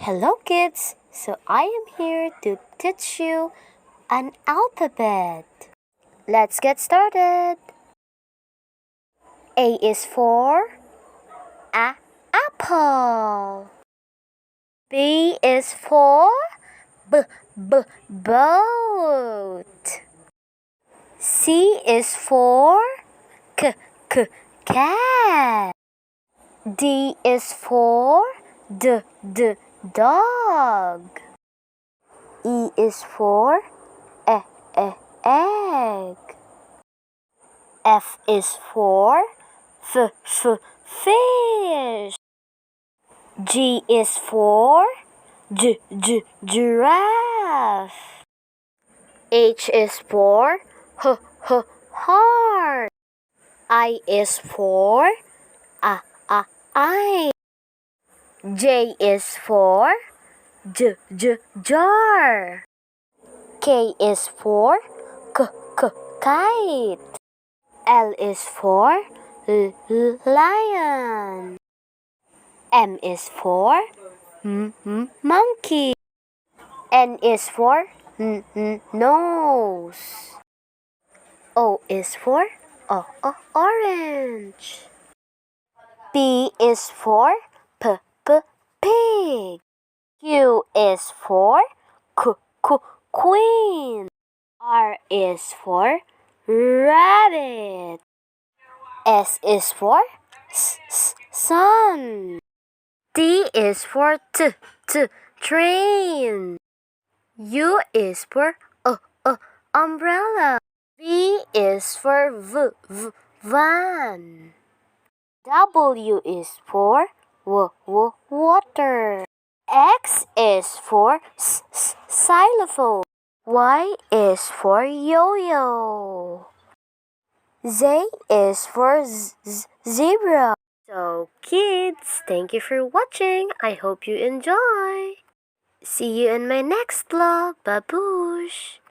Hello kids, so I am here to teach you an alphabet. Let's get started. A is for apple. B is for boat. C is for cat. D is for dog. E is for egg. F is for fish. G is for giraffe. H is for heart. I is for eye. J is for jar. K is for kite. L is for lion. M is for monkey. N is for nose. O is for orange. P is for pig. Q is for queen. R is for rabbit. S is for sun. T is for train. U is for umbrella. V is for van. W is for water. X is for xylophone. Y is for yo-yo. Z is for zebra. So kids, thank you for watching. I hope you enjoy. See you in my next vlog. Baboosh!